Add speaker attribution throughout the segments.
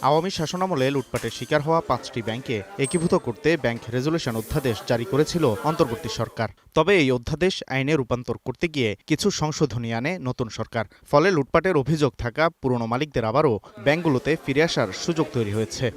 Speaker 1: আওয়ামী শাসনামলে লুটপাটের শিকার হওয়া 5টি ব্যাংকে একীভূত করতে ব্যাংক রেজুলেশন অধ্যাদেশ জারি করেছিল অন্তর্বর্তী সরকার। তবে এই অধ্যাদেশ আইনে রূপান্তর করতে গিয়ে কিছু সংশোধনী আনে নতুন সরকার। ফলে লুটপাটের অভিযোগ থাকা পুরনো মালিকদের আবারও ব্যাংকগুলোতে ফিরে আসার সুযোগ তৈরি হয়েছে।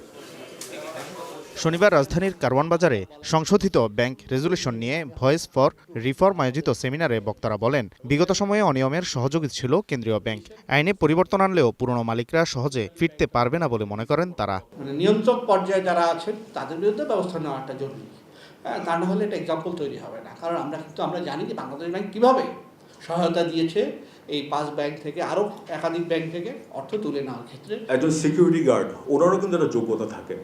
Speaker 1: শনিবার রাজধানীর কারওয়ান বাজারে সংশোধিত ব্যাংক রেজুলেশন নিয়ে ভয়েস ফর রিফর্ম আয়োজিত সেমিনারে বক্তারা বলেন, বিগত সময়ে অনিয়মের সহযোগী ছিল কেন্দ্রীয় ব্যাংক। আইনে পরিবর্তন আনলেও পুরনো মালিকরা সহজে ফিরতে পারবে না বলে মনে করেন তারা।
Speaker 2: নিয়ন্ত্রক পর্যায়ে যারা আছেন তাদের বিরুদ্ধে ব্যবস্থা নেওয়াটা জরুরি। তা না হলে এটা এক্সাম্পল তৈরি হবে না। কারণ আমরা জানি যে বাংলাদেশ ব্যাংক কীভাবে সহায়তা দিয়েছে এই 5 ব্যাংক থেকে আরও একাধিক ব্যাংক থেকে অর্থ তুলে নেওয়ার ক্ষেত্রে।
Speaker 3: একজন সিকিউরিটি গার্ড ওনারও কিন্তু একটা যোগ্যতা থাকে,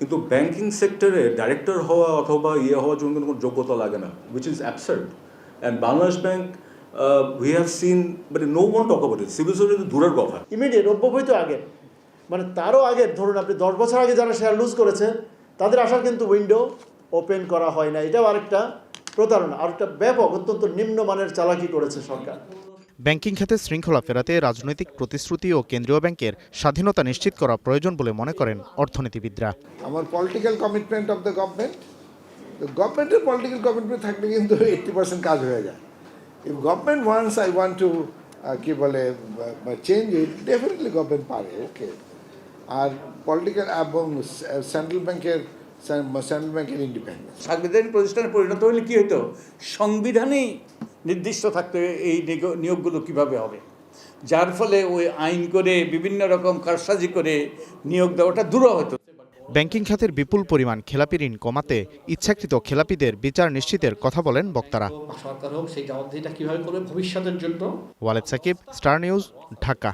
Speaker 3: কিন্তু ব্যাংকিং সেক্টরে ডাইরেক্টর হওয়া অথবা হওয়ার জন্য কোনো যোগ্যতা লাগে না, which is absurd. And Bangladesh Bank, we have seen, but no one talk about it. Civil service দূরের কথা।
Speaker 4: ইমিডিয়েট 90 তো আগে, মানে তারও আগে ধরুন আপনি 10 বছর আগে যারা শেয়ার লুজ করেছে তাদের আসার কিন্তু উইন্ডো ওপেন করা হয় না। এটাও আরেকটা প্রতারণা, আরেকটা ব্যাপক অত্যন্ত নিম্নমানের চালাকি করেছে সরকার।
Speaker 1: ব্যাংকিং খাতে শৃঙ্খলা ফেরাতে রাজনৈতিক প্রতিশ্রুতি ও কেন্দ্রীয় ব্যাংকের স্বাধীনতা নিশ্চিত করা প্রয়োজন বলে মনে করেন অর্থনীতিবিদরা।
Speaker 5: আমার পলিটিক্যাল কমিটমেন্ট অফ দ্য গভর্নমেন্টের পলিটিক্যাল কমিটমেন্ট থাকলে কিন্তু 80% কাজ হয়ে যায়। If government wants I want to কি বলে চেঞ্জ ইট, ডেফিনেটলি গভর্নমেন্ট পারে, ওকে। আর পলিটিক্যাল এবং সেন্ট্রাল ব্যাংকের ইন্ডিপেন্ডেন্স।
Speaker 6: সাংবিধানিক প্রতিষ্ঠানে পরিণত হলে কি হতো, সংবিধানেই নির্দিষ্ট থাকতে এই নিয়োগগুলো কিভাবে হবে, যার ফলে ওই আইন করে বিভিন্ন রকম কারসাজি করে নিয়োগ দেওয়াটা দূর হতো।
Speaker 1: ব্যাংকিং খাতের বিপুল পরিমাণ খেলাপি ঋণ কমাতে ইচ্ছাকৃত খেলাপিদের বিচার নিশ্চিতের কথা বলেন বক্তারা।
Speaker 2: সরকার হোক সেই জবাবদিহিটা কীভাবে করবে ভবিষ্যতের জন্য।
Speaker 1: Waled Sakib, Star News, Dhaka.